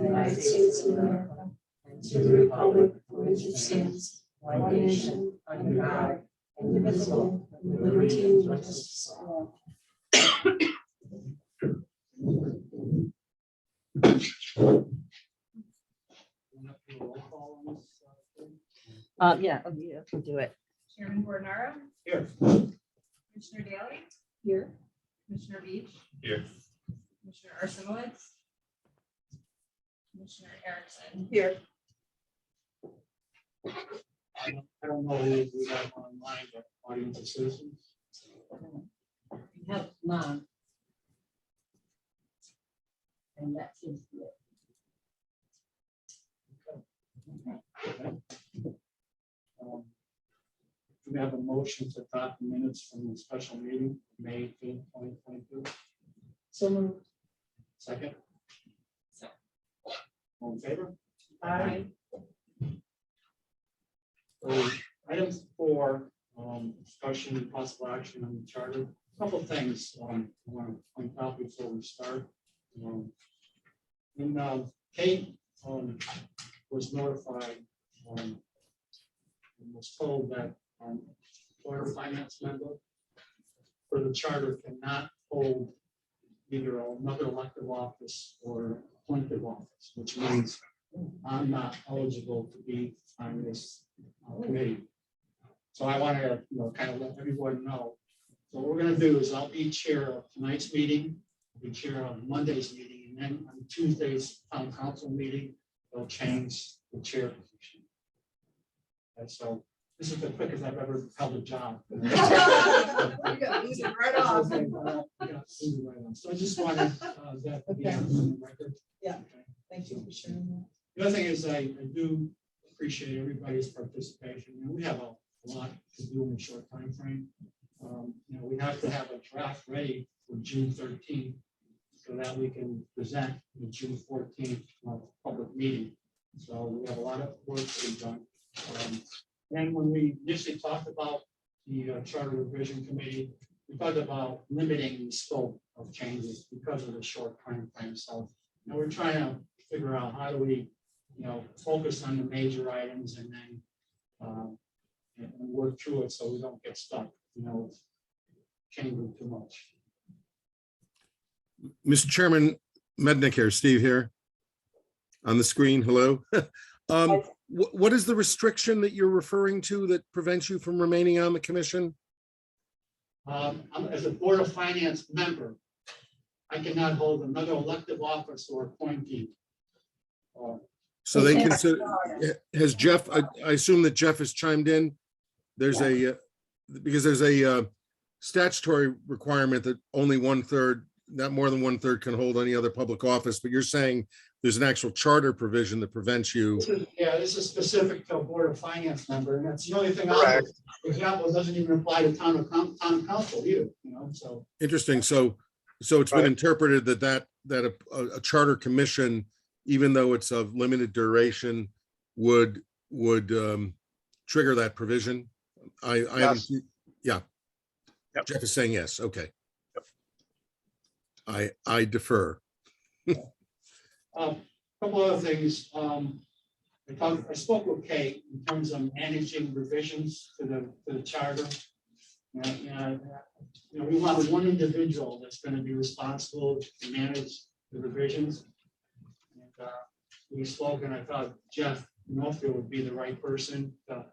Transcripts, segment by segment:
United States of America, and to the republic for which it stands, one nation, under God, indivisible, with liberty and justice for all. Yeah, we'll do it. Chairman Bornaro, Here. Commissioner Daly, Here. Commissioner Beach, Here. Commissioner Arsenowitz, Commissioner Erickson. Here. I don't know who we have online, but audience of citizens. We have none. And that seems good. Do we have a motion to adopt the minutes from the special meeting, May 18th, 2022? So moved. Second? All in favor? Aye. So, item 4, discussion and possible action on the charter. A couple of things I want to point out before we start. Kate was notified and was told that Board of Finance member for the charter cannot hold either another elective office or appointed office, which means I'm not eligible to be on this committee. So I want to, kind of let everyone know. So what we're going to do is I'll be chair of tonight's meeting, I'll be chair of Monday's meeting, and then on Tuesday's town council meeting, they'll change the chair position. And so this is the quickest I've ever held a job. You got to lose it right off. So I just wanted that to be on the record. Yeah. Okay. Thank you for sharing that. The other thing is I do appreciate everybody's participation. We have a lot to do in a short time frame. We have to have a draft ready for June 13th so that we can present the June 14th public meeting. So we have a lot of work to be done. And when we initially talked about the Charter Revision Committee, we talked about limiting the scope of changes because of the short time frame. So we're trying to figure out how do we, focus on the major items and then and work through it so we don't get stuck, changing too much. Mr. Chairman, Mednick here, Steve here on the screen. Hello. What is the restriction that you're referring to that prevents you from remaining on the commission? As a Board of Finance member, I cannot hold another elective office or appointee. So they consider, has Jeff, I assume that Jeff has chimed in. There's because there's a statutory requirement that only 1/3, not more than 1/3 can hold any other public office, but you're saying there's an actual charter provision that prevents you. Yeah, this is specific to a Board of Finance member, and that's the only thing. The example doesn't even apply to town council either, so. Interesting. So it's been interpreted that a charter commission, even though it's of limited duration, would trigger that provision. I haven't. Yeah. Yep. Jeff is saying yes. Okay. Yep. I defer. Couple other things. I spoke with Kate in terms of managing revisions to the charter. We want one individual that's going to be responsible to manage the revisions. And we spoke, and I thought Jeff Donofrio would be the right person to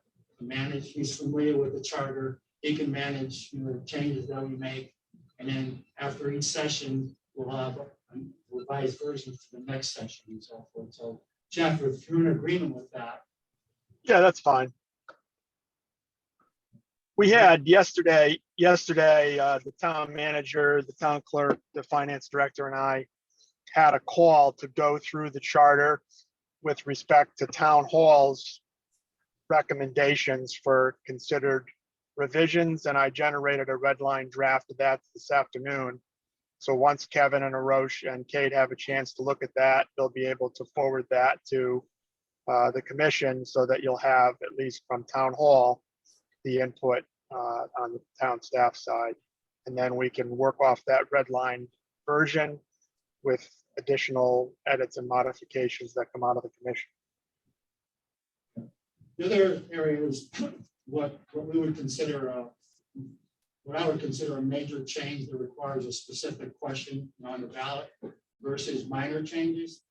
manage. He's familiar with the charter. He can manage the changes that we make. And then after each session, we'll have revised versions to the next session and so forth. So Jeff, if you're in agreement with that. Yeah, that's fine. We had yesterday, the town manager, the town clerk, the finance director, and I had a call to go through the charter with respect to town hall's recommendations for considered revisions, and I generated a red line draft of that this afternoon. So once Kevin and Arosh and Kate have a chance to look at that, they'll be able to forward that to the commission so that you'll have, at least from town hall, the input on the town staff side. And then we can work off that red line version with additional edits and modifications that come out of the commission. The other area is what we would consider what I would consider a major change that requires a specific question on the ballot versus minor changes.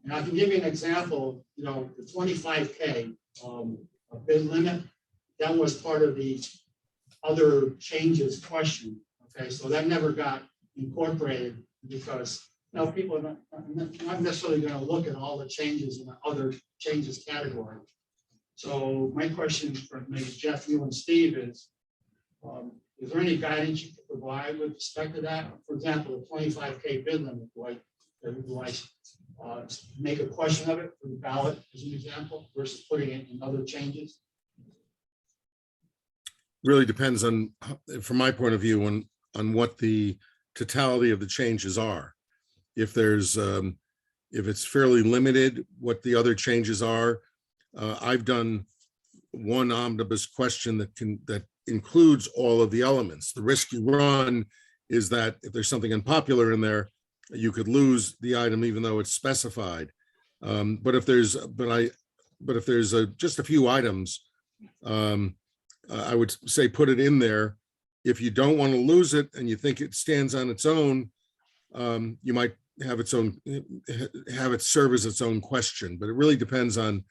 And I can give you an example, the 25K a bid limit, that was part of the other changes question. Okay, so that never got incorporated because now people are not necessarily going to look at all the changes in the other changes category. So my question for maybe Jeff, you and Steve is there any guidance you could provide with respect to that? For example, the 25K bid limit, do I make a question of it for the ballot as an example versus putting it in other changes? Really depends on, from my point of view, on what the totality of the changes are. If there's, if it's fairly limited, what the other changes are. I've done one omnibus question that includes all of the elements. The risk you run is that if there's something unpopular in there, you could lose the item even though it's specified. But if there's just a few items, I would say put it in there. If you don't want to lose it and you think it stands on its own, you might have it serve as its own question. But it really depends on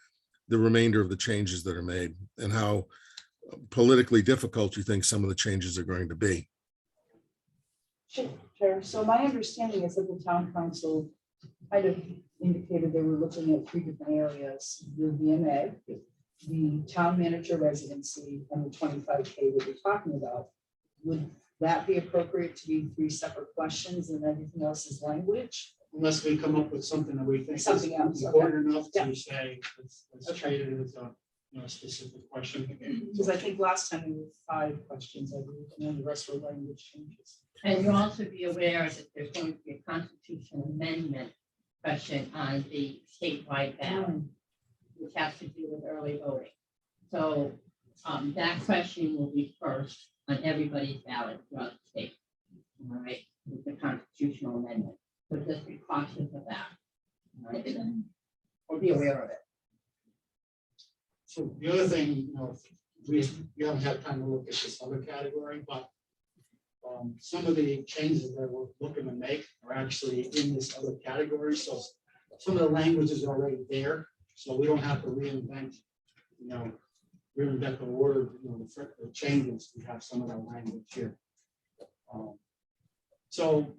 the remainder of the changes that are made and how politically difficult you think some of the changes are going to be. Chair, so my understanding is that the town council kind of indicated they were looking at 3 different areas: the VMA, the town manager residency, and the 25K that we're talking about. Would that be appropriate to be 3 separate questions and everything else is language? Unless we come up with something that we think is Something else, important enough Yeah. to say, let's treat it as a specific question. Because I think last time we were 5 questions, I believe, and then the rest were language changes. And you'll also be aware that there's going to be a constitutional amendment question on the statewide ballot, which has to do with early voting. So that question will be first on everybody's ballot throughout the state. All right, with the constitutional amendment. So just be cautious of that. All right, or be aware of it. So the other thing, we haven't had time to look at this other category, but some of the changes that we're looking to make are actually in this other category. So some of the language is already there, so we don't have to reinvent the word, the changes. We have some of that language here. So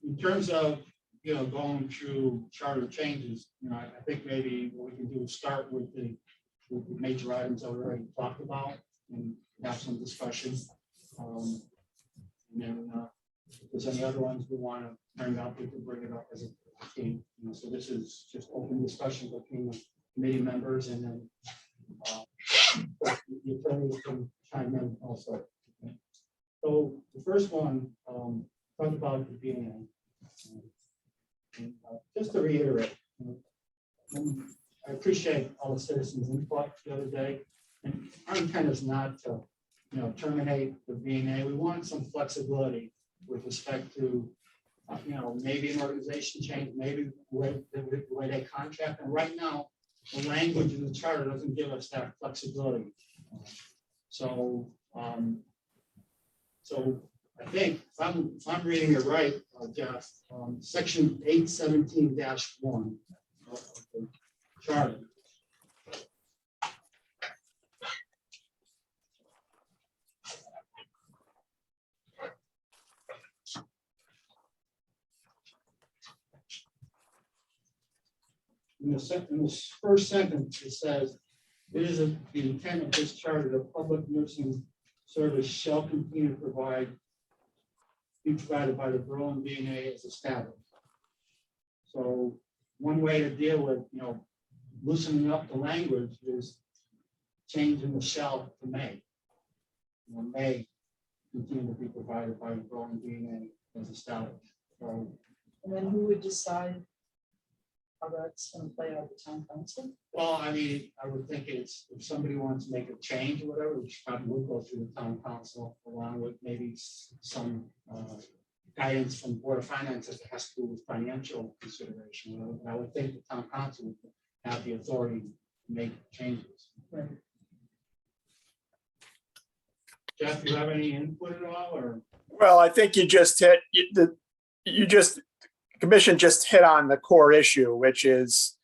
in terms of going through charter changes, I think maybe what we can do is start with the major items that we already talked about and have some discussion. And then if there's any other ones we want to bring up, we can bring it up as a team. So this is just open discussion between the committee members, and then the attorneys can chime in also. Okay. So the first one, talk about the BNA. Just to reiterate, I appreciate all the citizens' input the other day, and our intent is not to, terminate the VNA. We want some flexibility with respect to, maybe an organization change, maybe the way they contract. And right now, the language in the charter doesn't give us that flexibility. So I think if I'm reading it right, Jeff, section 817-1 of the charter. In the first sentence, it says, it is the intent of this charter that public nursing service shall continue to be provided by the Berlin VNA as established. So one way to deal with, loosening up the language is changing the shall to may. May continue to be provided by the Berlin VNA as established. So, And then who would decide how that's gonna play out at town council? Well, I mean, I would think it's, if somebody wants to make a change or whatever, which probably will go through the town council along with maybe some guidance from Board of Finance that has to do with financial consideration. I would think the town council would have the authority to make changes. Right. Jeff, you have any input at all, or? Well, I think you just hit, the commission just hit on the core issue, which is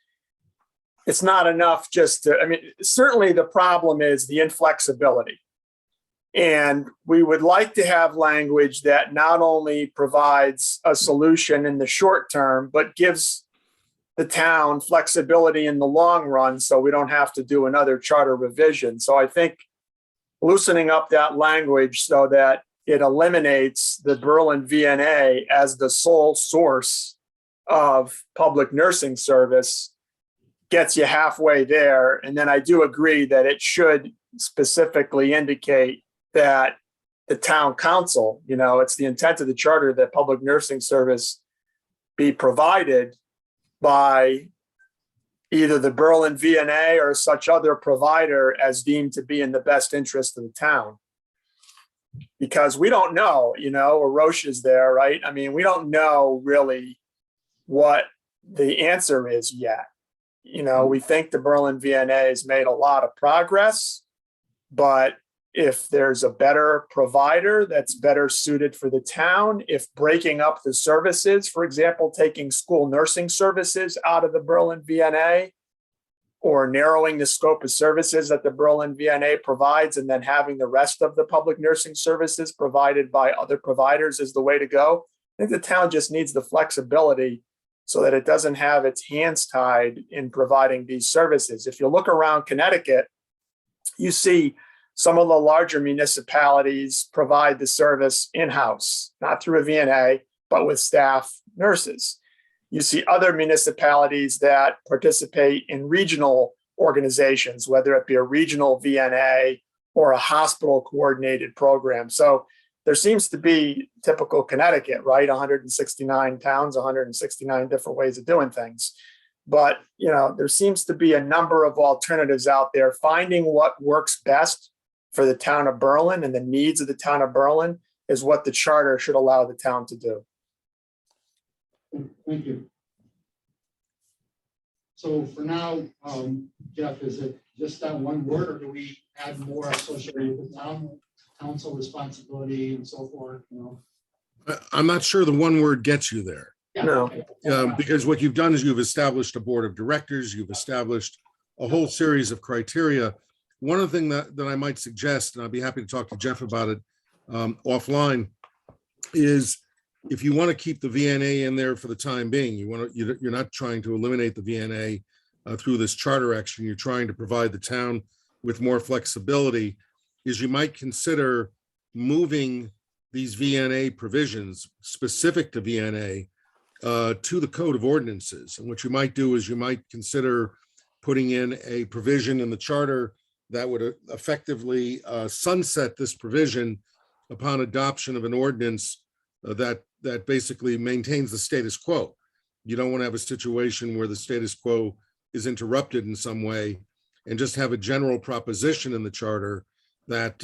it's not enough just to, I mean, certainly the problem is the inflexibility. And we would like to have language that not only provides a solution in the short term, but gives the town flexibility in the long run, so we don't have to do another charter revision. So I think loosening up that language so that it eliminates the Berlin VNA as the sole source of public nursing service gets you halfway there. And then I do agree that it should specifically indicate that the town council, it's the intent of the charter that public nursing service be provided by either the Berlin VNA or such other provider as deemed to be in the best interest of the town. Because we don't know, Roche is there, right? I mean, we don't know really what the answer is yet. We think the Berlin VNA has made a lot of progress, but if there's a better provider that's better suited for the town, if breaking up the services, for example, taking school nursing services out of the Berlin VNA, or narrowing the scope of services that the Berlin VNA provides and then having the rest of the public nursing services provided by other providers is the way to go. I think the town just needs the flexibility so that it doesn't have its hands tied in providing these services. If you look around Connecticut, you see some of the larger municipalities provide the service in-house, not through a VNA, but with staff nurses. You see other municipalities that participate in regional organizations, whether it be a regional VNA or a hospital coordinated program. So there seems to be typical Connecticut, right? 169 towns, 169 different ways of doing things. But, there seems to be a number of alternatives out there. Finding what works best for the town of Berlin and the needs of the town of Berlin is what the charter should allow the town to do. Thank you. So for now, Jeff, is it just that one word, or do we add more associated with town council responsibility and so forth? I'm not sure the one word gets you there. Yeah, No. okay. Because what you've done is you've established a board of directors, you've established a whole series of criteria. One of the things that I might suggest, and I'd be happy to talk to Jeff about it offline, is if you want to keep the VNA in there for the time being, you're not trying to eliminate the VNA through this charter action. You're trying to provide the town with more flexibility. Is you might consider moving these VNA provisions specific to VNA to the Code of Ordinances. And what you might do is you might consider putting in a provision in the charter that would effectively sunset this provision upon adoption of an ordinance that basically maintains the status quo. You don't want to have a situation where the status quo is interrupted in some way, and just have a general proposition in the charter that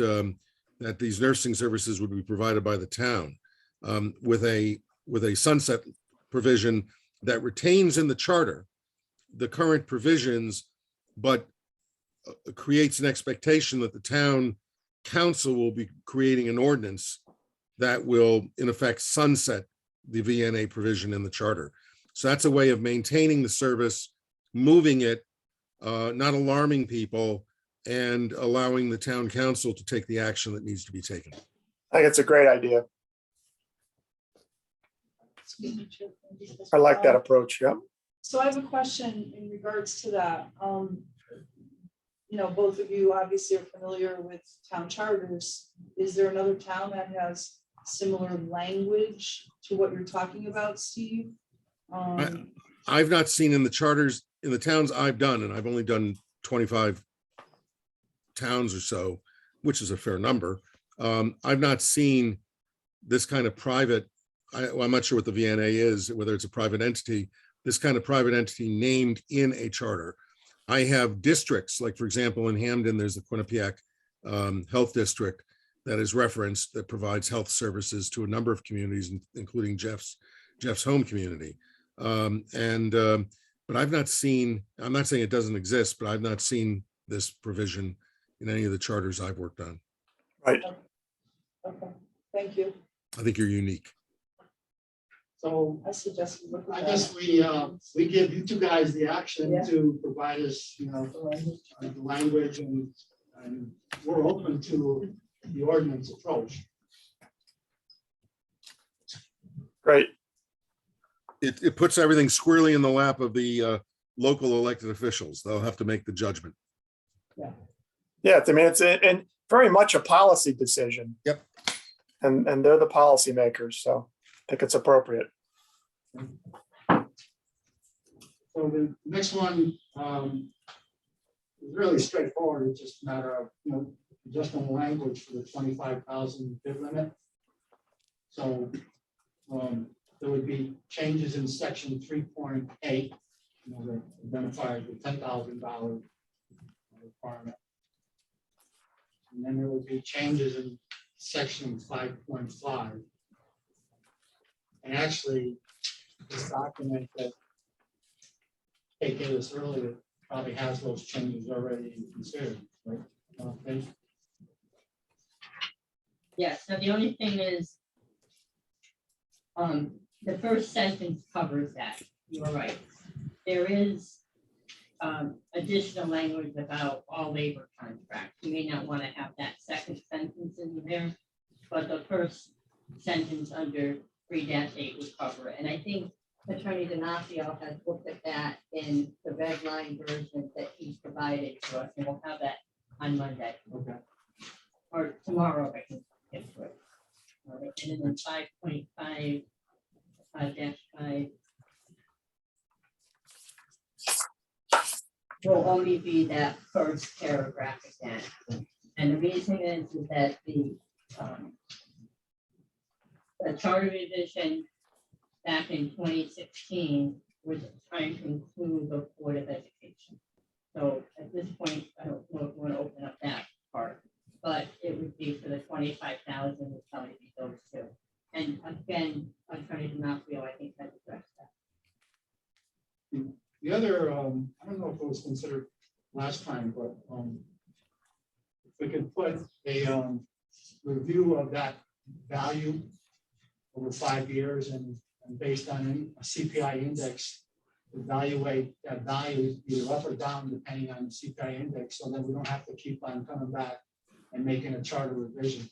that these nursing services would be provided by the town, with a sunset provision that retains in the charter the current provisions, but creates an expectation that the town council will be creating an ordinance that will in effect sunset the VNA provision in the charter. So that's a way of maintaining the service, moving it, not alarming people, and allowing the town council to take the action that needs to be taken. I think it's a great idea. I like that approach. Yep. So I have a question in regards to that. Both of you obviously are familiar with town charters. Is there another town that has similar language to what you're talking about, Steve? I've not seen in the charters, in the towns I've done, and I've only done 25 towns or so, which is a fair number. I've not seen this kind of private, I'm not sure what the VNA is, whether it's a private entity, this kind of private entity named in a charter. I have districts, like for example, in Hamden, there's the Quinnipiac Health District that is referenced that provides health services to a number of communities, including Jeff's home community. But I've not seen, I'm not saying it doesn't exist, but I've not seen this provision in any of the charters I've worked on. Right. Okay, thank you. I think you're unique. So I suggest we look I at guess that. we give you two guys the action Yeah. to provide us, the language and we're open to the ordinance approach. Great. It puts everything squarely in the lap of the local elected officials. They'll have to make the judgment. Yeah, I mean, it's and very much a policy decision. Yep. And they're the policymakers, so I think it's appropriate. So the next one is really straightforward. It's just a matter of, adjusting the language for the 25,000 bid limit. So there would be changes in section 3.8, that identifies the $10,000 requirement. And then there would be changes in section 5.5. And actually, this document that Kate gave us earlier probably has those changes already considered, right? Okay. Yes, so the only thing is, the first sentence covers that, you were right. There is additional language about all labor contracts. You may not want to have that second sentence in there, but the first sentence under 3-8 would cover it. And I think Attorney Donofrio has looked at that in the red line version that he's provided to us, and we'll have that on Monday. Okay. Or tomorrow, I can get to it. All right, and then 5.5, 5-5 will only be that first paragraph again. And the reason is that the charter revision back in 2016 was trying to include the Board of Education. So at this point, I don't know if we want to open up that part, but it would be for the 25,000 would probably be those two. And again, Attorney Donofrio, I think has addressed that. The other, I don't know if it was considered last time, but if we could put a review of that value over 5 years and based on a CPI index, evaluate that value either up or down depending on the CPI index, so that we don't have to keep on coming back and making a charter revision.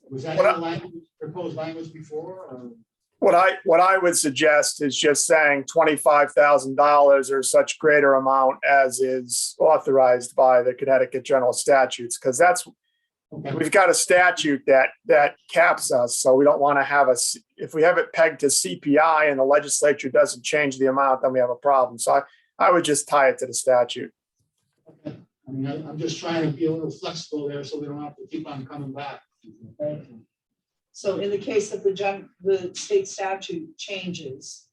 Was that in the language, proposed language before, or? What I would suggest is just saying $25,000 or such greater amount as is authorized by the Connecticut general statutes, because that's, Okay. we've got a statute that caps us. So we don't want to have if we have it pegged to CPI and the legislature doesn't change the amount, then we have a problem. So I would just tie it to the statute. Okay. I mean, I'm just trying to be a little flexible there so we don't have to keep on coming back. So in the case that the state statute changes,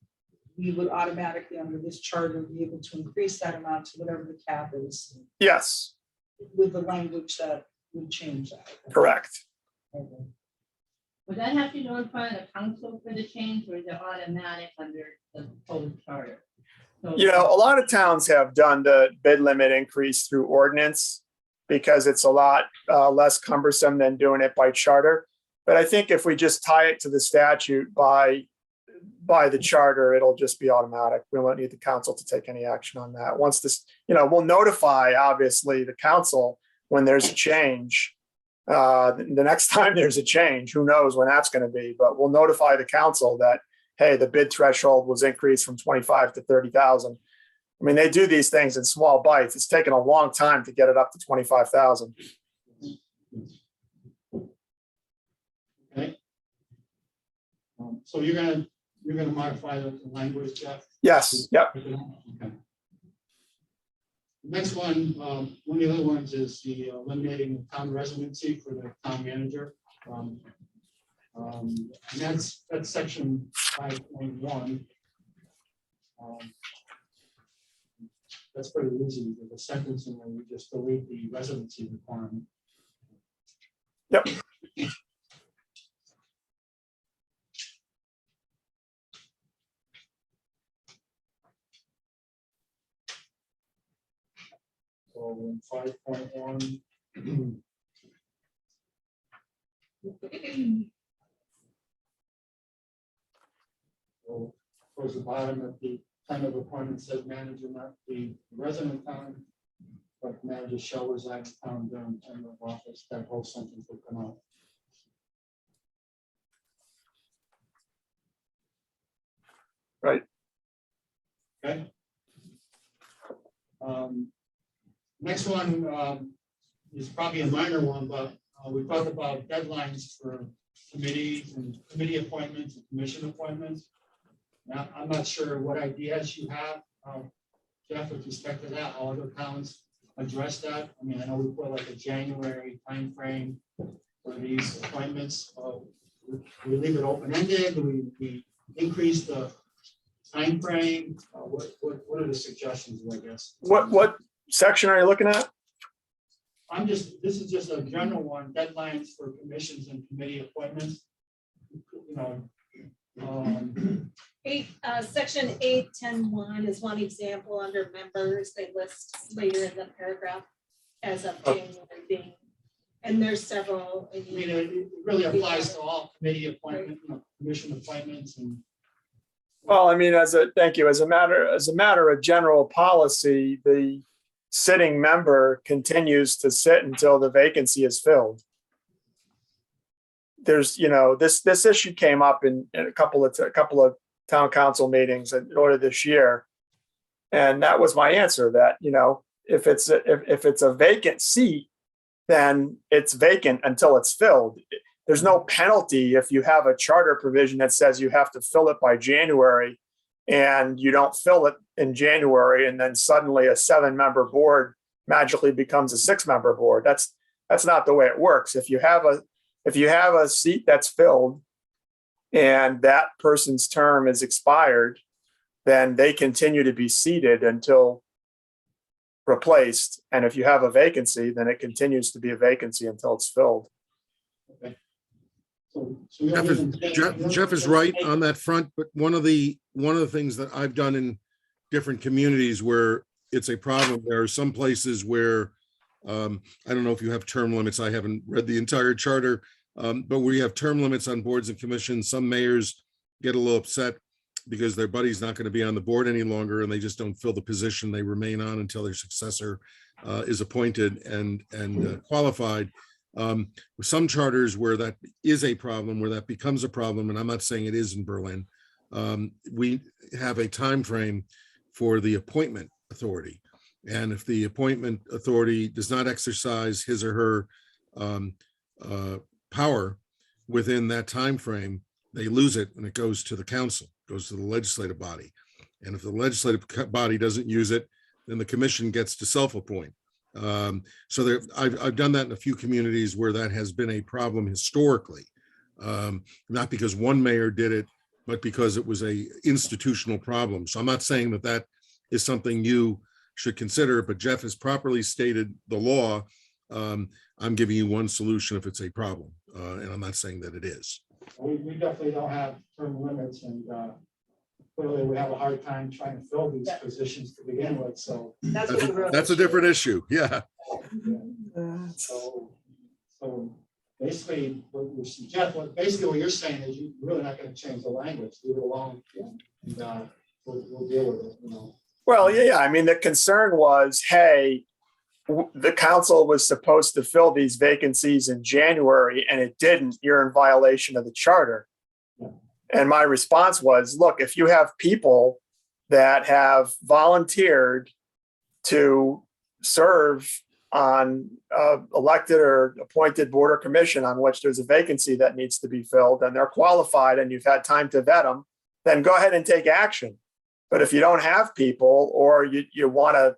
we would automatically under this charter be able to increase that amount to whatever the cap is Yes, with the language that would change that. correct. Okay. Would that have to notify the council for the change, or is it automatic under the proposed charter? So, A lot of towns have done the bid limit increase through ordinance because it's a lot less cumbersome than doing it by charter. But I think if we just tie it to the statute by the charter, it'll just be automatic. We won't need the council to take any action on that. Once this, we'll notify, obviously, the council when there's a change. The next time there's a change, who knows when that's going to be, but we'll notify the council that, hey, the bid threshold was increased from 25 to 30,000. I mean, they do these things in small bites. It's taken a long time to get it up to 25,000. Okay. So you're gonna modify the language, Jeff? Yes, yep. Okay. The next one, one of the other ones is the eliminating the town residency for the town manager. And that's section 5.1. That's pretty easy. There's a sentence in there, we just delete the residency requirement. Yep. So in 5.1. So towards the bottom of the time of appointment says manager not the resident town, but manager shall reside in town during term of office. That whole sentence will come out. Right. Okay. Next one is probably a minor one, but we talked about deadlines for committees and committee appointments and commission appointments. Now, I'm not sure what ideas you have, Jeff, with respect to that, how other towns address that. I mean, I know we put like a January timeframe for these appointments. We leave it open-ended? Do we increase the timeframe? What are the suggestions, I guess? What section are you looking at? This is just a general one, deadlines for commissions and committee appointments. You know, Section 8.10.1 is one example under members. They list later in the paragraph as of January being, and there's several. I mean, it really applies to all committee appointments, you know, commission appointments and. Well, I mean, thank you. As a matter of general policy, the sitting member continues to sit until the vacancy is filled. There's, this issue came up in a couple of town council meetings in order this year. And that was my answer that, if it's a vacant seat, then it's vacant until it's filled. There's no penalty if you have a charter provision that says you have to fill it by January and you don't fill it in January, and then suddenly a 7-member board magically becomes a 6-member board. That's not the way it works. If you have a seat that's filled and that person's term is expired, then they continue to be seated until replaced. And if you have a vacancy, then it continues to be a vacancy until it's filled. Okay. Jeff is right on that front, but one of the things that I've done in different communities where it's a problem, there are some places where I don't know if you have term limits. I haven't read the entire charter, but we have term limits on boards and commissions. Some mayors get a little upset because their buddy's not going to be on the board any longer, and they just don't fill the position. They remain on until their successor is appointed and qualified. Some charters where that is a problem, where that becomes a problem, and I'm not saying it is in Berlin, we have a time frame for the appointment authority. And if the appointment authority does not exercise his or her power within that time frame, they lose it and it goes to the council, goes to the legislative body. And if the legislative body doesn't use it, then the commission gets to self-appoint. So I've done that in a few communities where that has been a problem historically, not because one mayor did it, but because it was a institutional problem. So I'm not saying that is something you should consider, but Jeff has properly stated the law. I'm giving you one solution if it's a problem, and I'm not saying that it is. We definitely don't have term limits, and clearly we have a hard time trying to fill these positions to begin with. So that's a different issue. Yeah. So basically, basically what you're saying is you're really not going to change the language. Leave it alone, and we'll deal with it. Well, yeah. I mean, the concern was, hey, the council was supposed to fill these vacancies in January and it didn't. You're in violation of the charter. Yeah. And my response was, look, if you have people that have volunteered to serve on elected or appointed board or commission on which there's a vacancy that needs to be filled and they're qualified and you've had time to vet them, then go ahead and take action. But if you don't have people, or you want to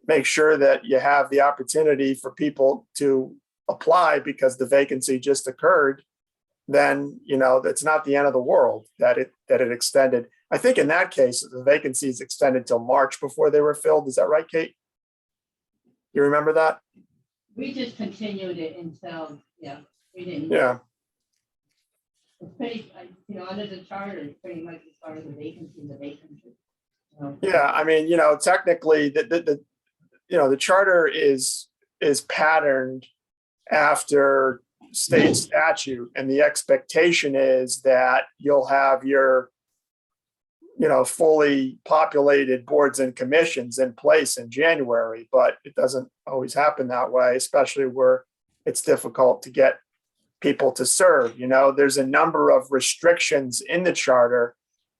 make sure that you have the opportunity for people to apply because the vacancy just occurred, then, that's not the end of the world that it extended. I think in that case, the vacancies extended till March before they were filled. Is that right, Kate? You remember that? We just continued it until, we didn't. Yeah. It's pretty, under the charter, it's pretty much as far as the vacancy, Yeah, I mean, technically the charter is patterned after state statute, and the expectation is that you'll have your fully populated boards and commissions in place in January, but it doesn't always happen that way, especially where it's difficult to get people to serve. There's a number of restrictions in the charter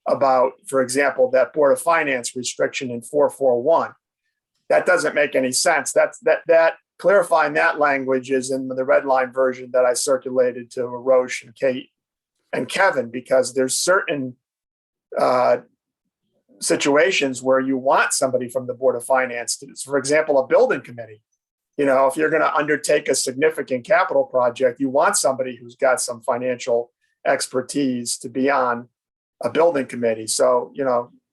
about, for example, that Board of Finance restriction in 441. That doesn't make any sense. That clarifying that language is in the red line version that I circulated to Roche and Kate and Kevin, because there's certain situations where you want somebody from the Board of Finance to, for example, a building committee. If you're going to undertake a significant capital project, you want somebody who's got some financial expertise to be on a building committee. So,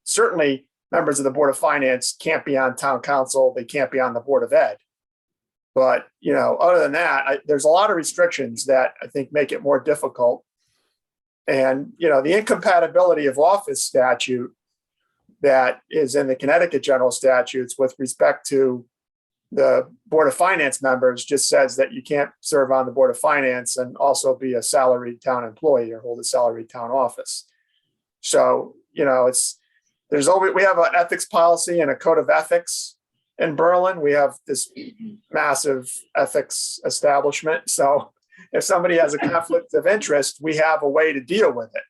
certainly members of the Board of Finance can't be on town council. They can't be on the Board of Ed. But, other than that, there's a lot of restrictions that I think make it more difficult. And, the incompatibility of office statute that is in the Connecticut general statutes with respect to the Board of Finance members just says that you can't serve on the Board of Finance and also be a salaried town employee or hold a salaried town office. So, we have an ethics policy and a code of ethics in Berlin. We have this massive ethics establishment. So if somebody has a conflict of interest, we have a way to deal with it.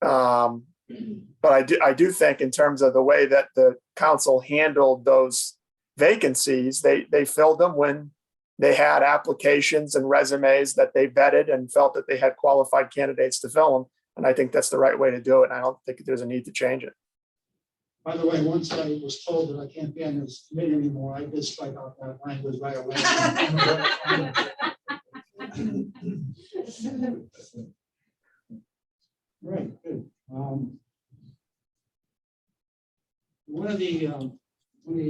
But I do think in terms of the way that the council handled those vacancies, they filled them when they had applications and resumes that they vetted and felt that they had qualified candidates to fill them. And I think that's the right way to do it. And I don't think there's a need to change it. By the way, once I was told that I can't be on this committee anymore, I did strike out that language right away. Right, good. One of the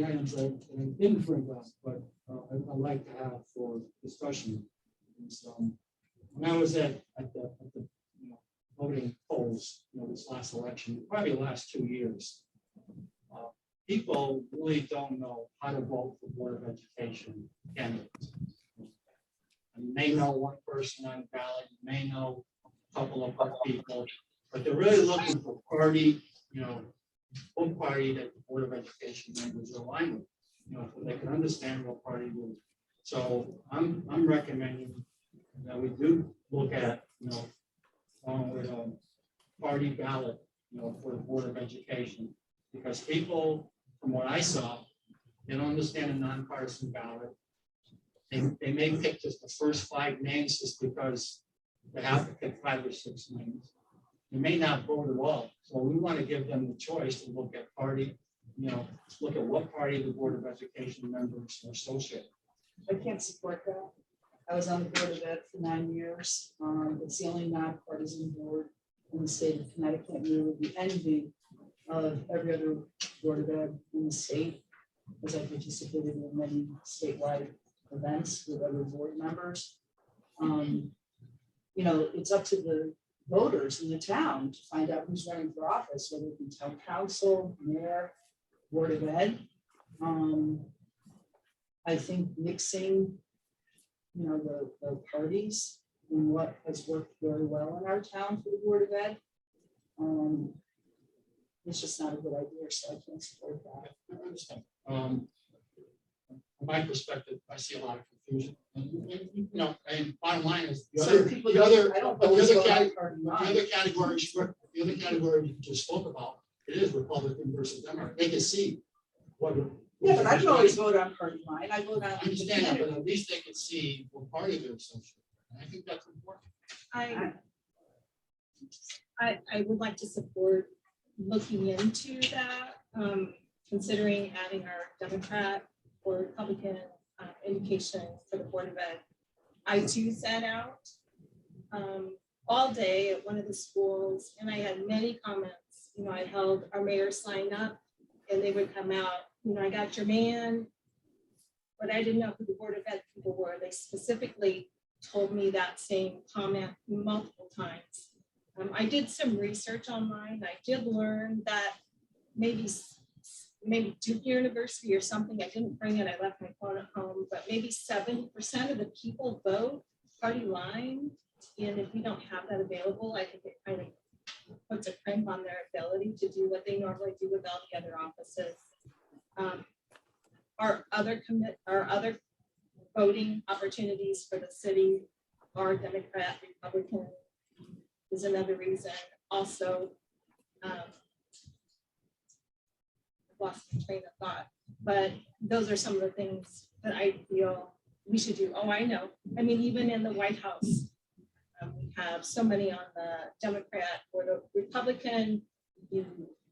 items that I didn't bring up, but I'd like to have for discussion is when I was at the voting polls, this last election, probably the last 2 years, people really don't know how to vote for Board of Education candidates. You may know one person on the ballot, you may know a couple of people, but they're really looking for party, what party that the Board of Education members are aligned with, so they can understand what party will. So I'm recommending that we do look at, with a party ballot, for the Board of Education, because people, from what I saw, they don't understand a nonpartisan ballot. They may pick just the first 5 names just because they have to pick 5 or 6 names. They may not vote at all. So we want to give them the choice to look at party, look at what party the Board of Education members are associated. I can't support that. I was on the Board of Ed for 9 years. It's the only nonpartisan board in the state of Connecticut. We would be envy of every other Board of Ed in the state, as I participated in many statewide events with other board members. It's up to the voters in the town to find out who's running for office, whether it be town council, mayor, Board of Ed. I think mixing, the parties and what has worked very well in our town for the Board of Ed, it's just not a good idea, so I can't support that. I understand. From my perspective, I see a lot of confusion. And bottom line is the other category you just spoke about, it is Republican versus Democrat. They can see what. Yeah, but I can always vote on party line. I vote on. I understand that, but at least they can see what party they're associated with. And I think that's important. I would like to support looking into that, considering adding our Democrat or Republican education for the Board of Ed. I too sat out all day at one of the schools, and I had many comments. You know, I held our mayor sign up, and they would come out, you know, I got your man, but I didn't know who the Board of Ed people were. They specifically told me that same comment multiple times. I did some research online. I did learn that maybe Duke University or something, I didn't bring it, I left my phone at home, but maybe 70% of the people vote party line. And if we don't have that available, I think it kind of puts a crimp on their ability to do what they normally do with all the other offices. Our other voting opportunities for the city are Democrat, Republican is another reason. Also, lost my train of thought, but those are some of the things that I feel we should do. Oh, I know. I mean, even in the White House, we have so many on the Democrat or the Republican. You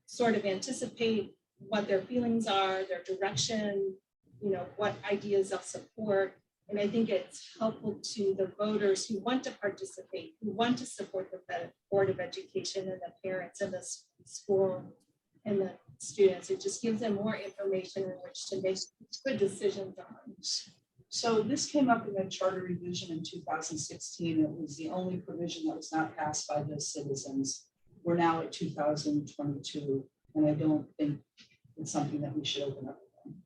sort of anticipate what their feelings are, their direction, you know, what ideas they'll support. And I think it's helpful to the voters who want to participate, who want to support the Board of Education and the parents and the school and the students. It just gives them more information in which to make good decisions on. So this came up in a charter revision in 2016. It was the only provision that was not passed by the citizens. We're now at 2022, and I don't think it's something that we should open up again.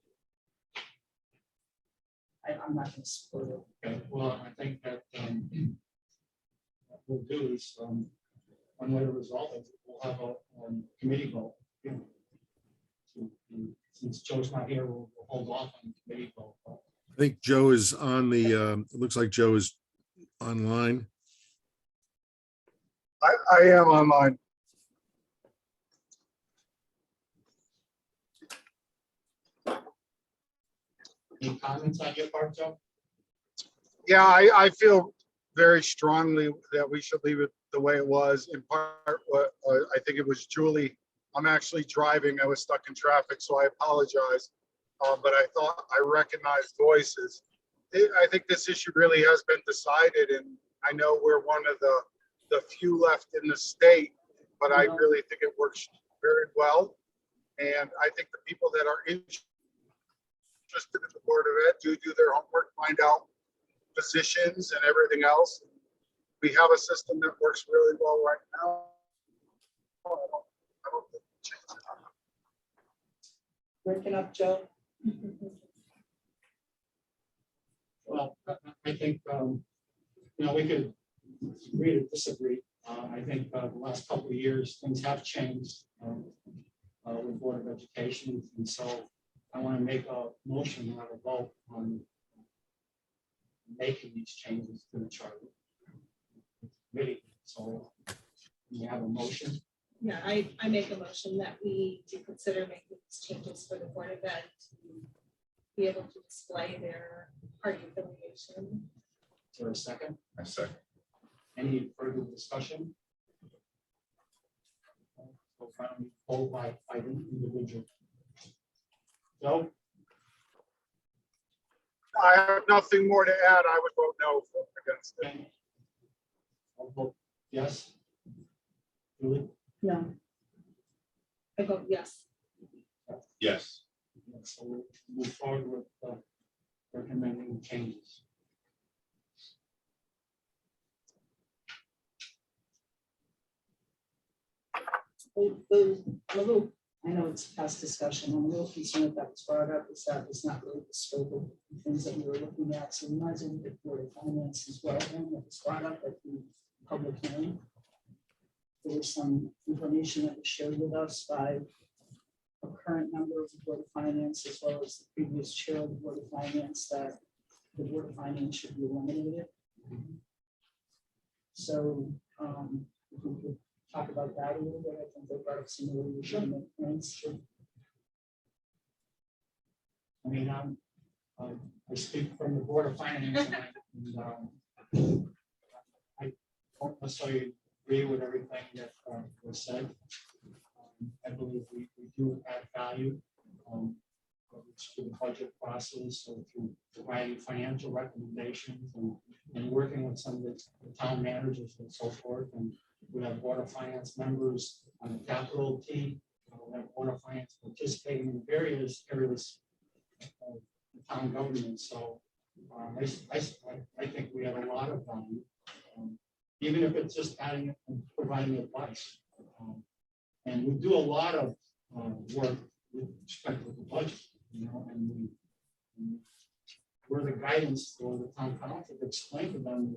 I'm not going to support it. Okay, well, I think that what we'll do is, one way to resolve it, we'll have a committee vote. Since Joe's not here, we'll hold off on the committee vote. I think Joe is on the, it looks like Joe is online. I am online. Any comments on your part, Joe? Yeah, I feel very strongly that we should leave it the way it was. In part, what I think it was Julie. I'm actually driving. I was stuck in traffic, so I apologize. But I thought I recognized voices. I think this issue really has been decided, and I know we're one of the few left in the state, but I really think it works very well. And I think the people that are interested in the Board of Ed do their homework, find out positions and everything else. We have a system that works really well right now. I don't think we change it. Breaking up, Joe. Well, I think, we could agree to disagree. I think the last couple of years, things have changed with Board of Education. And so I want to make a motion and have a vote on making these changes to the charter. Committee. So you have a motion. Yeah, I make a motion that we do consider making these changes for the Board of Ed to be able to display their party affiliation. Is there a second? A second. Any further discussion? So finally, poll by individual. Joe? I have nothing more to add. I would vote no against it. Okay. I'll vote yes. Julie? No. I vote yes. Yes. So we'll move forward with recommending changes. I know it's past discussion. I'm a little concerned that was brought up, is that it's not really the scope of the things that we were looking at. So we might as well get Board of Finance as well. And that was brought up at the public hearing. There was some information that was shared with us by a current member of the Board of Finance, as well as the previous chair of the Board of Finance, that the Board of Finance should be eliminated. So if we could talk about that a little bit, I think they brought up some really legitimate points. I mean, I speak from the Board of Finance, and I don't necessarily agree with everything that was said. I believe we do add value. whether it's through the budget process or through providing financial recommendations and working with some of the town managers and so forth. And we have Board of Finance members on the capital team. We have Board of Finance participating in various areas of the town government. So I think we have a lot of value, even if it's just adding and providing advice. And we do a lot of work with respect to the budget, and we're the guidance for the town council to explain to them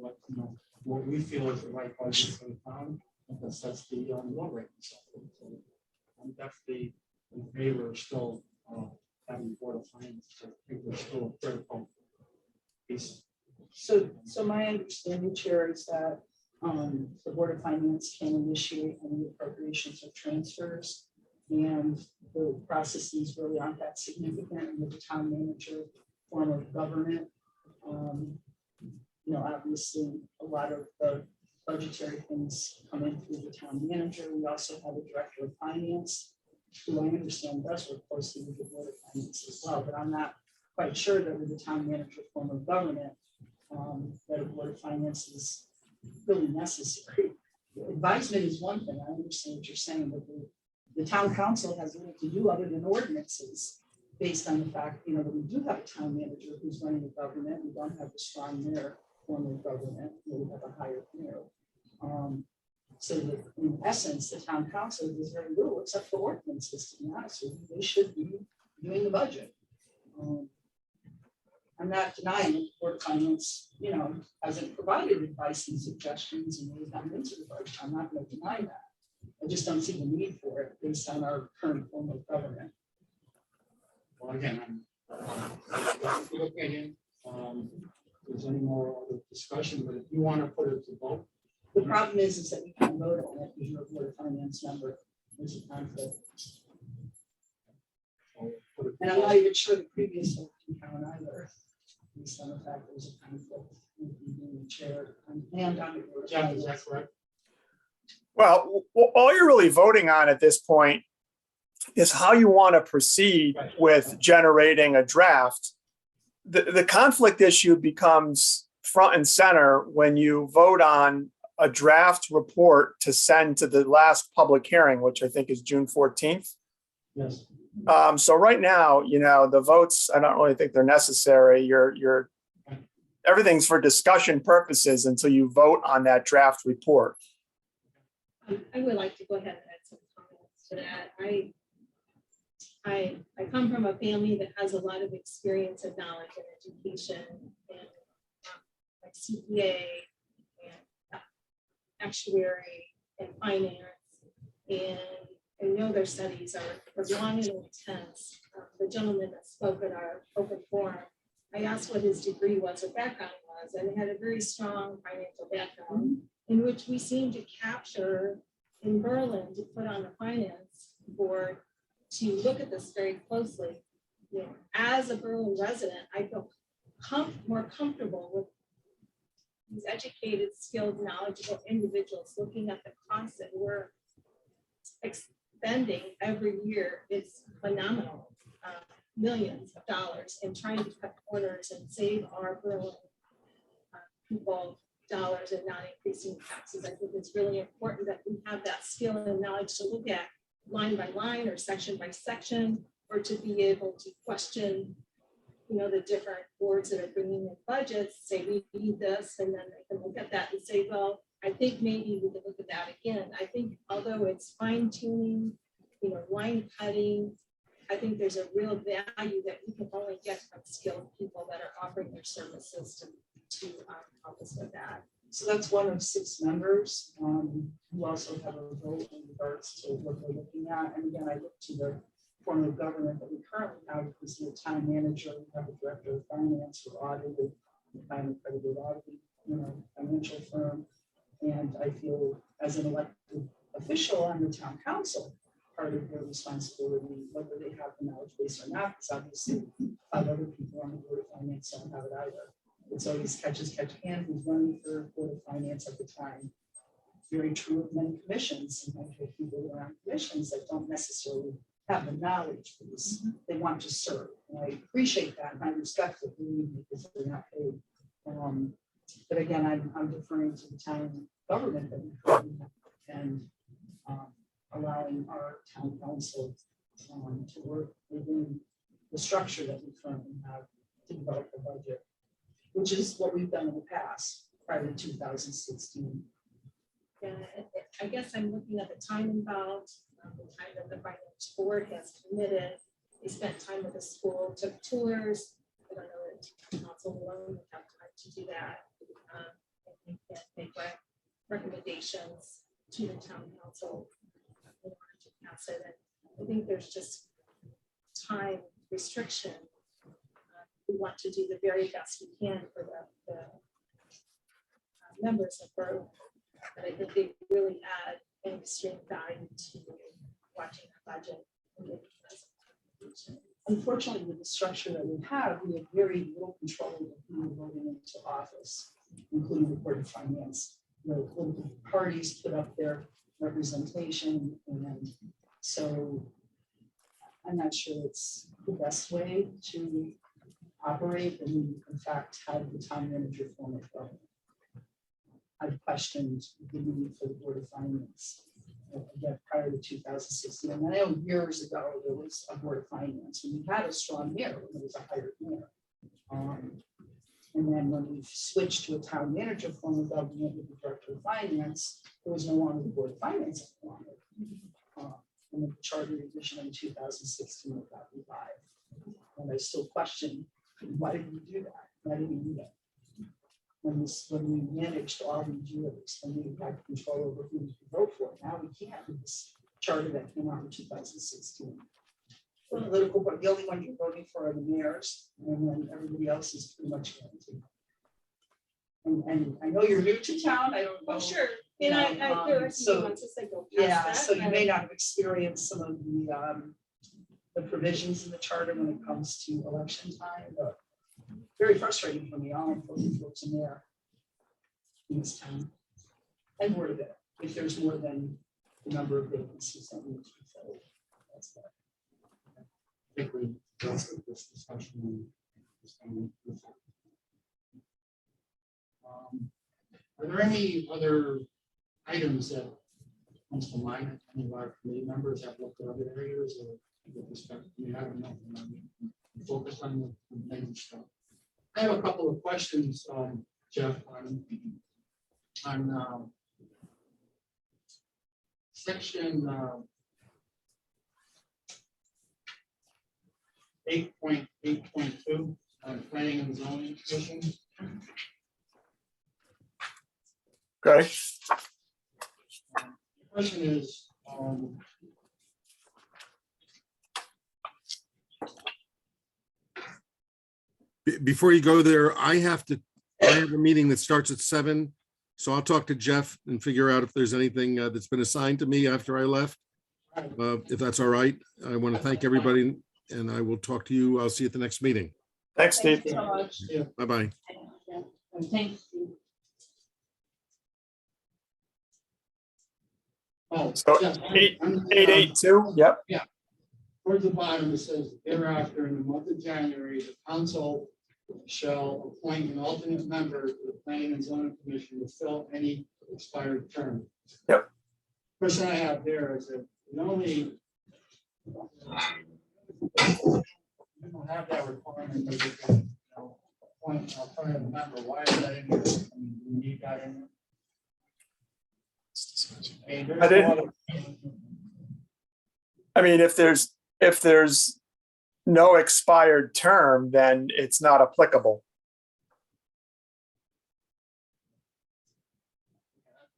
what we feel is the right budget for the town, and that's the mill rate. So I'm definitely in favor of still having Board of Finance. I think they're still a critical piece. So my understanding, Chair, is that the Board of Finance can initiate any appropriations or transfers, and the processes really aren't that significant with the town manager form of government. Obviously, a lot of the budgetary things come in through the town manager. We also have a director of finance, who I understand does work closely with the Board of Finance as well, but I'm not quite sure that with the town manager form of government, that a Board of Finance is really necessary. Advisement is one thing. I understand what you're saying, but the town council has little to do other than ordinances, based on the fact, that we do have a town manager who's running the government. We don't have a strong mayor form of government. We have a higher mayor. So that in essence, the town council does very little except for ordinances, to be honest with you. They should be doing the budget. I'm not denying that the Board of Finance, hasn't provided advice and suggestions and really gotten into the budget. I'm not going to deny that. I just don't see the need for it based on our current form of government. Well, again, I'm opinion. If there's any more other discussion, but if you want to put it to vote. The problem is that we can't vote on it because you're a Board of Finance member. There's a conflict. And I'm not even sure the previous vote can count either. Based on the fact there's a conflict with you being the chair and on the Board of Jeff, is that Finance. correct? Well, all you're really voting on at this point is how you want to proceed with generating a draft. The conflict issue becomes front and center when you vote on a draft report to send to the last public hearing, which I think is June 14th. Yes. So right now, the votes, I don't really think they're necessary. Everything's for discussion purposes until you vote on that draft report. I would like to go ahead and add some comments to that. I come from a family that has a lot of experience and knowledge in education and like CPA and actuary and finance. And I know their studies are long and intense. The gentleman that spoke at our open forum, I asked what his degree was or background was, and he had a very strong financial background in which we seem to capture in Berlin to put on the finance board to look at this very closely. As a Berlin resident, I feel more comfortable with these educated, skilled, knowledgeable individuals looking at the costs that we're expending every year. It's phenomenal, millions of dollars, and trying to cut corners and save our Berlin people dollars and not increasing taxes. I think it's really important that we have that skill and knowledge to look at line by line or section by section, or to be able to question, the different boards that are bringing in budgets, say we need this, and then they can look at that and say, well, I think maybe we could look at that again. I think although it's fine tuning, line cutting, I think there's a real value that we can only get from skilled people that are offering their services to help us with that. So that's one of 6 members who also have a vote in regards to what they're looking at. And again, I look to the form of government that we currently have, because the town manager, we have a director of finance who audited, an accredited auditing, financial firm. And I feel as an elected official on the town council, part of their responsibility, whether they have the knowledge base or not, because obviously 5 other people on the Board of Finance don't have it either. It's always catch can who's running for Board of Finance at the time. Very true of many commissions. Sometimes you have people who are on commissions that don't necessarily have the knowledge for this. They want to serve. And I appreciate that and I respect it because they're not paid. But again, I'm deferring to the town government that we currently have and allowing our town council to work within the structure that we currently have to develop the budget, which is what we've done in the past prior to 2016. Yeah, I guess I'm looking at the time involved, the time that the finance board has committed. They spent time with the school, took tours. I don't know that town council alone would have time to do that. And they can't make recommendations to the town council in order to pass it. And I think there's just time restriction. We want to do the very best we can for the members of Berlin. But I think they really add an extreme value to watching the budget. And making presentations. Unfortunately, with the structure that we have very little control of who we're voting into office, including the Board of Finance. The political parties put up their representation, and so I'm not sure it's the best way to operate. And we, in fact, have the town manager form of government. I've questioned the need for the Board of Finance again prior to 2016. And I know years ago there was a Board of Finance and we had a strong mayor when there was a hired mayor. And then when we switched to a town manager form of government with the Director of Finance, there was no longer the Board of Finance any longer. And the charter revision in 2016 got revived. And I still question, why did we do that? Why did we do that? When we managed all these years and we had control over who we could vote for. Now we can't with this charter that came out in 2016. Political, but the only one you're voting for are the mayors, and then everybody else is pretty much guaranteed. And I know you're new to town. I don't know. Oh, sure. And I there are some nuances that go past Yeah, that, so you but- may not have experienced some of the provisions in the charter when it comes to election time, but very frustrating for me. All I'm voting for is a mayor in this town. And Board of Ed, if there's more than the number of vacancies that need to be filled. That's that. I think we addressed this discussion. Are there any other items that comes to mind that any of our committee members have looked at other areas or with respect to, I don't know, focus on the main stuff? I have a couple of questions, Jeff, on section 8.8.2 on planning and zoning commission. Okay. The question is, Before you go there, I have a meeting that starts at 7. So I'll talk to Jeff and figure out if there's anything that's been assigned to me after I left. If that's all right. I want to thank everybody and I will talk to you. I'll see you at the next meeting. Thanks, Steve. Thank you so much. Bye-bye. Thanks. oh, So, Jeff, 882, yep. towards the bottom, it says thereafter in the month of January, the council shall appoint an alternate member to the planning and zoning commission to fill any expired term. Yep. Question I have there is that we only we don't have that requirement, but we can, appoint an alternative member. Why is that in here? I mean, do we need that in there? I mean, there's I didn't- no other- I mean, if there's no expired term, then it's not applicable.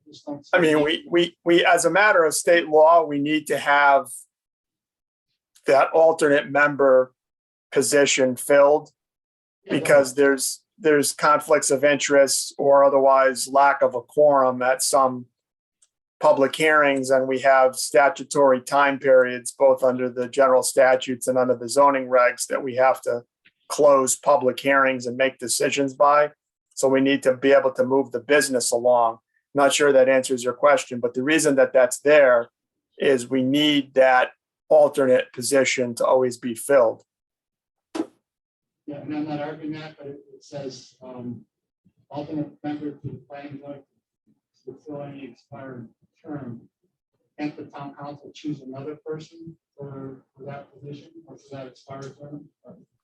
just don't I mean, we, as a matter of state law, we need to have that alternate member position filled because there's conflicts of interest or otherwise lack of a quorum at some public hearings, and we have statutory time periods, both under the general statutes and under the zoning regs, that we have to close public hearings and make decisions by. So we need to be able to move the business along. Not sure that answers your question, but the reason that that's there is we need that alternate position to always be filled. Yeah, and I'm not arguing that, but it says, alternate member to the planning board to fill any expired term. Can't the town council choose another person for that position or for that expired term?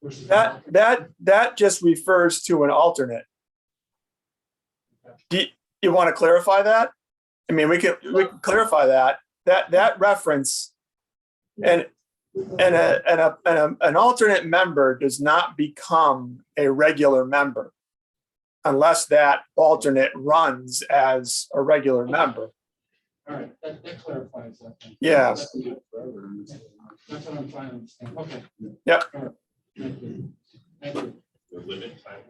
Versus an alternate? That just refers to an alternate. Do you want to clarify that? I mean, we can clarify that. That reference and an alternate member does not become a regular member unless that alternate runs as a regular member. All right, that clarifies that. Then. Yeah. That's what I'm trying to understand. Okay. Yep. All right. Thank you. Thank you. The limit time.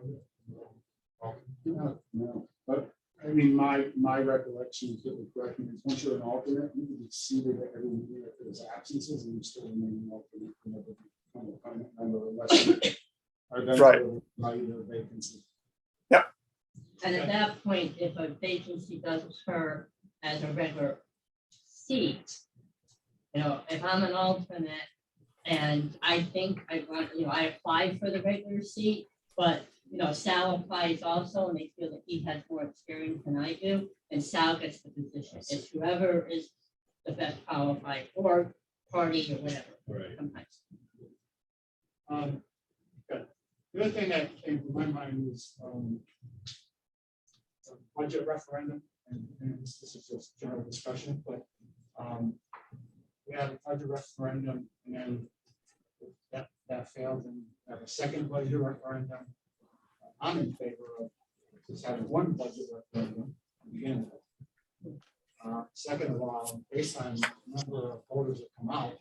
No, but I mean, my recollection is that the correct me, is once you're an alternate, you can be seated at every meeting if there's absences and you still remain an alternate. You know, become a permanent member unless you are Right. by either vacancy. And at that point, if a vacancy does occur as a regular seat, you know, if I'm an alternate and I think I want, you know, I applied for the regular seat, but, you know, Sal applies also and they feel that he has more experience than I do, and Sal gets the position. It's whoever is the best qualified or party or whatever. Right. Sometimes. Good. The other thing that came to my mind was budget referendum, and this is just general discussion, but we have a budget referendum, and then if that failed, and have a second budget referendum. I'm in favor of just having one budget referendum to begin with. Second of all, based on the number of voters that come out,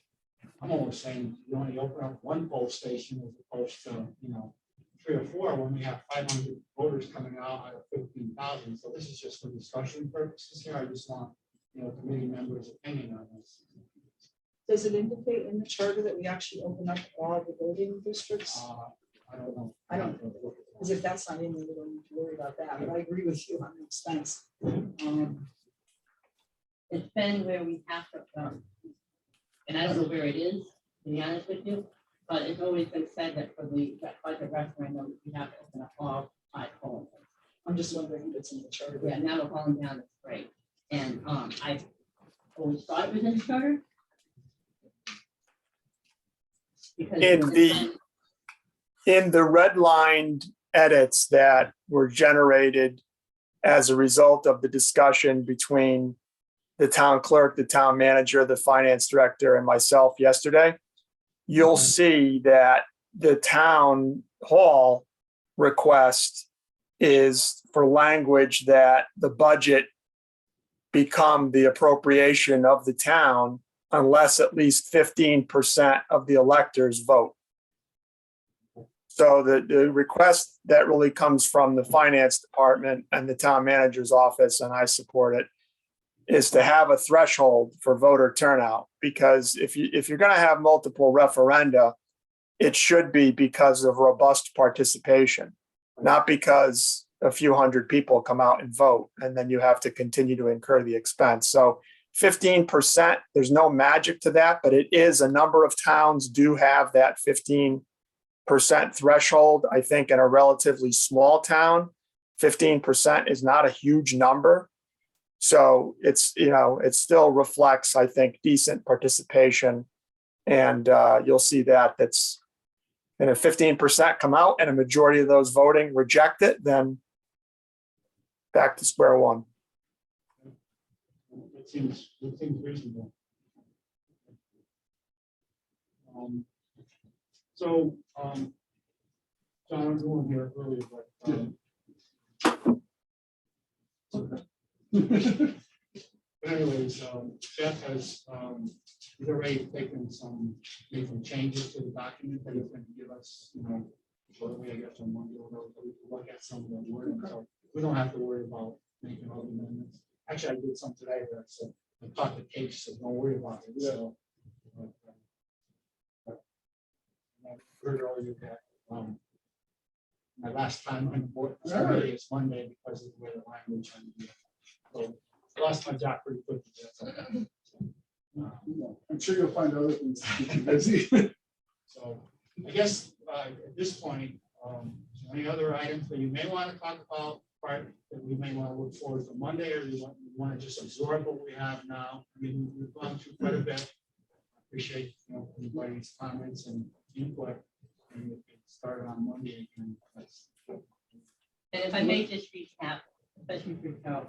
I'm almost saying you only open up one poll station as opposed to, you know, 3 or 4 when we have 500 voters coming out of 15,000. So this is just for discussion purposes here. I just want, you know, committee members' opinion on this. Does it indicate in the charter that we actually open up all the voting districts? I don't know. I don't know. Because if that's not in there, we don't need to worry about that, but I agree with you on the expense. It's been where we have to, and I don't know where it is, to be honest with you, but it's always been said that for the budget referendum, we have to open up all 5 polls. I'm just wondering if it's in the charter. Yeah, now we're falling down, it's great. And I always thought it was in the charter. Because In the redlined edits that were generated as a result of the discussion between the town clerk, the town manager, the finance director, and myself yesterday, you'll see that the town hall request is for language that the budget become the appropriation of the town unless at least 15% of the electors vote. So the request that really comes from the finance department and the town manager's office, and I support it, is to have a threshold for voter turnout. Because if you're going to have multiple referenda, it should be because of robust participation, not because a few hundred people come out and vote, and then you have to continue to incur the expense. So 15%, there's no magic to that, but it is a number of towns do have that 15% threshold. I think in a relatively small town, 15% is not a huge number. So it's, you know, it still reflects, I think, decent participation. And you'll see that that's, and if 15% come out and a majority of those voting reject it, then back to square one. It seems reasonable. John, I'm going here earlier, but anyways, Jeff has he's already taken made some changes to the document that he's going to give us, you know, shortly, I guess, on Monday, or we can look at some of the wording, so we don't have to worry about making all the amendments. Actually, I did some today that said, I caught the case, so don't worry about it. So, I heard earlier that my last time on board is Monday because of the way the language. So I lost my job pretty quickly. I'm sure you'll find other things to keep you busy. So I guess at this point, is there any other items that you may want to talk about, part that we may want to look forward to Monday, or you want to just absorb what we have now? I mean, we've gone through quite a bit. Appreciate, everybody's comments and input, and we can start on Monday again. And if I may just recap, especially for Joe,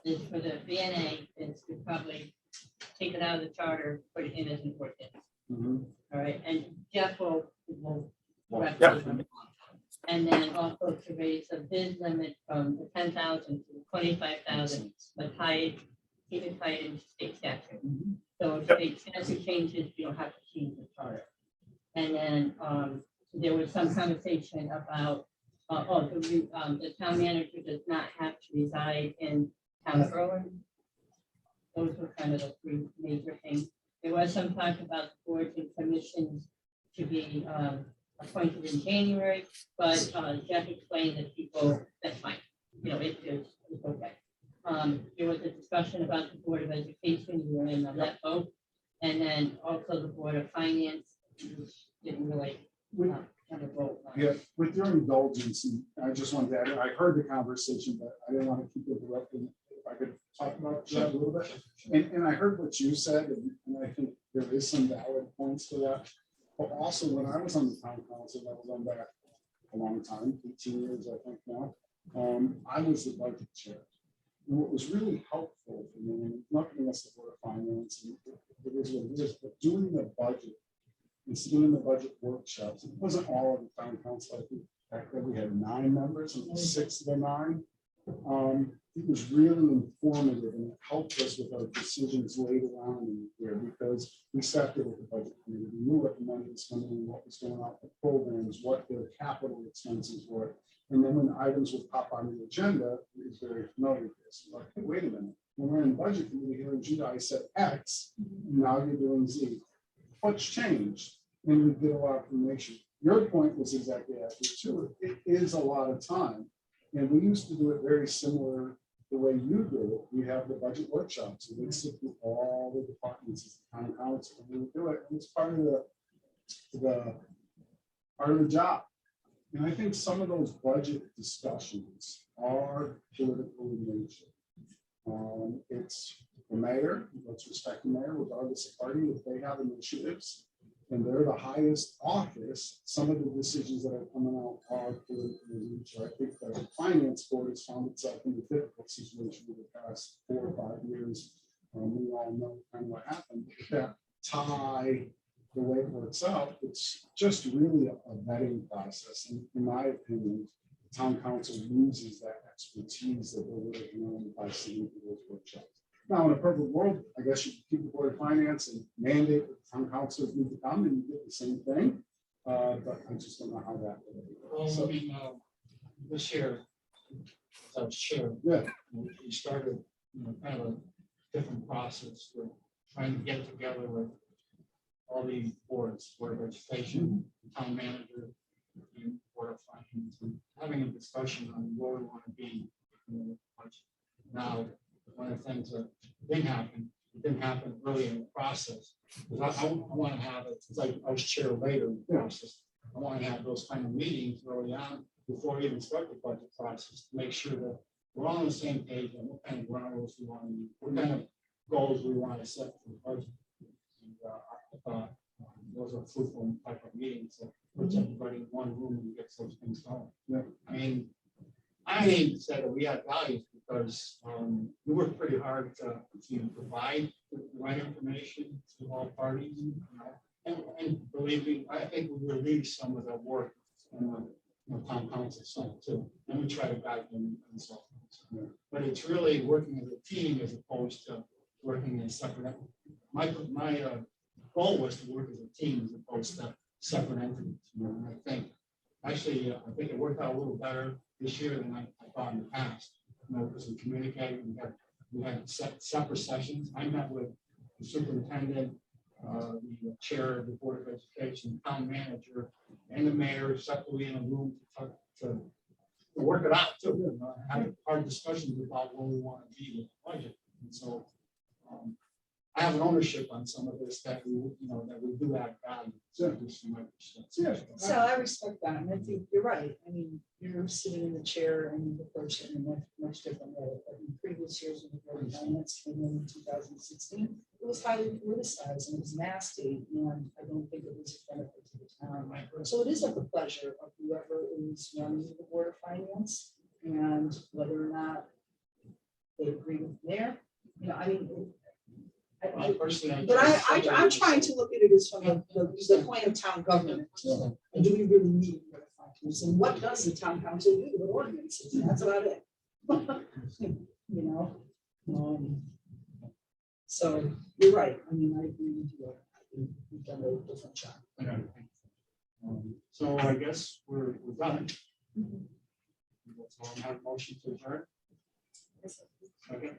is for the VNA, is to probably take it out of the charter, put it in as an ordinance. Mhm. All right, and Jeff will correct Yep. me. And then also to raise the bid limit from the 10,000 to 25,000, but keep it tied in state statute. So if state statute changes, you don't have to change the charter. And then there was some conversation about, the town manager does not have to reside in town of Berlin. Those were kind of the three major things. There was some talk about boards and commissions to be appointed in January, but Jeff explained that people, that's fine. It's okay. There was a discussion about the Board of Education, you were in on that vote. And then also the Board of Finance, which didn't really have a vote on. Yeah, with your indulgence, and I just wanted to add, I heard the conversation, but I didn't want to keep interrupting. If I could talk about that a little bit. And I heard what you said, and I think there is some valid points to that. But also, when I was on the town council, that was on back a long time, 18 years, I think now, I was the budget chair. And what was really helpful for me, and nothing against the Board of Finance, and it is what it is, but doing the budget, and doing the budget workshops, it wasn't all of the town council. I think back then we had 9 members, and 6 of the 9. It was really informative, and it helped us with our decisions later on in the year, because we sat there with the budget committee. We knew what the money was coming in, what was going on, the programs, what their capital expenses were. And then when items would pop on the agenda, it was very familiar with this. Like, hey, wait a minute, when we're in budget committee here in Judah, I said X, now you're doing Z. What's changed? And we get a lot of information. Your point was exactly accurate too. It is a lot of time. And we used to do it very similar the way you do it. We have the budget workshops, and we sit through all the departments as the town council, and we do it. And it's part of the job. And I think some of those budget discussions are political in nature. It's the mayor, let's respect the mayor regardless of party. If they have initiatives and they're the highest office, some of the decisions that are coming out are political in nature. I think the finance board has found itself in a difficult situation over the past 4 or 5 years. We all know kind of what happened. If that tie, the way it works out, it's just really a vetting process. And in my opinion, the town council loses that expertise that they're working on by sitting through those workshops. Now, in a perfect world, I guess you could keep the Board of Finance and mandate that town councilors need to come and you get the same thing. But I just don't know how that Well, would. So, I mean, this year, as I was chair, yeah, we started, kind of a different process. We're trying to get together with all the boards, Board of Education, town manager, and Board of Finance, and having a discussion on where we want to be in the budget. Now, one of the things that didn't happen early in the process, because I want to have it, it's like I was chair later in the process. I want to have those kind of meetings early on before we even start the budget process, to make sure that we're all on the same page on what kind of ground rules we want to use, what kind of goals we want to set for the budget. And, I thought those are fruitful type of meetings that puts everybody in one room and gets those things going. Yeah. I mean, I hate to say that we add value because we work pretty hard to provide the right information to all parties. And believe me, I think we release some of the work in the town council side too, and we try to guide them and so on. But it's really working as a team as opposed to working in separate. My goal was to work as a team as opposed to separate entities. And I think it worked out a little better this year than I thought in the past. Because we communicated, we had separate sessions. I met with the superintendent, the chair of the Board of Education, town manager, and the mayor separately in a room to work it out too. Have hard discussions about where we want to be with the budget. And so I have an ownership on some of this that we, that we do add value. So this is my perspective. So I respect that, and I think you're right. I mean, you're sitting in the chair and the person in a much different way. But in previous years, when the Board of Finance came in 2016, it was highly politicized and it was nasty, and I don't think it was a benefit to the town. So it is at the pleasure of whoever is running the Board of Finance, and whether or not they agree with the mayor. I mean, I personally. but I'm trying to look at it as from the point of town government. And do we really need Board of Finance? And what does the town council do with ordinances? And that's about it. So you're right. I mean, I agree with you. I think we've done a different job. So I guess we're done. So I have a motion to adjourn. Okay.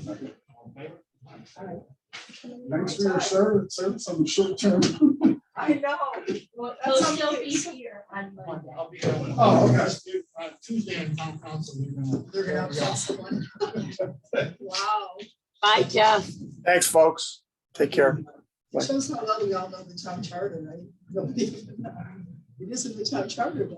All in favor? All right. Thanks for your service on the short term. I know. Well, He'll that's still something. be here on Monday. I'll be. Oh, okay. Tuesday in town council. They're gonna upset someone. Wow. Bye, Jeff. Thanks, folks. Take care. It shows how well we all know the town charter, right? Nobody, it isn't the town charter, but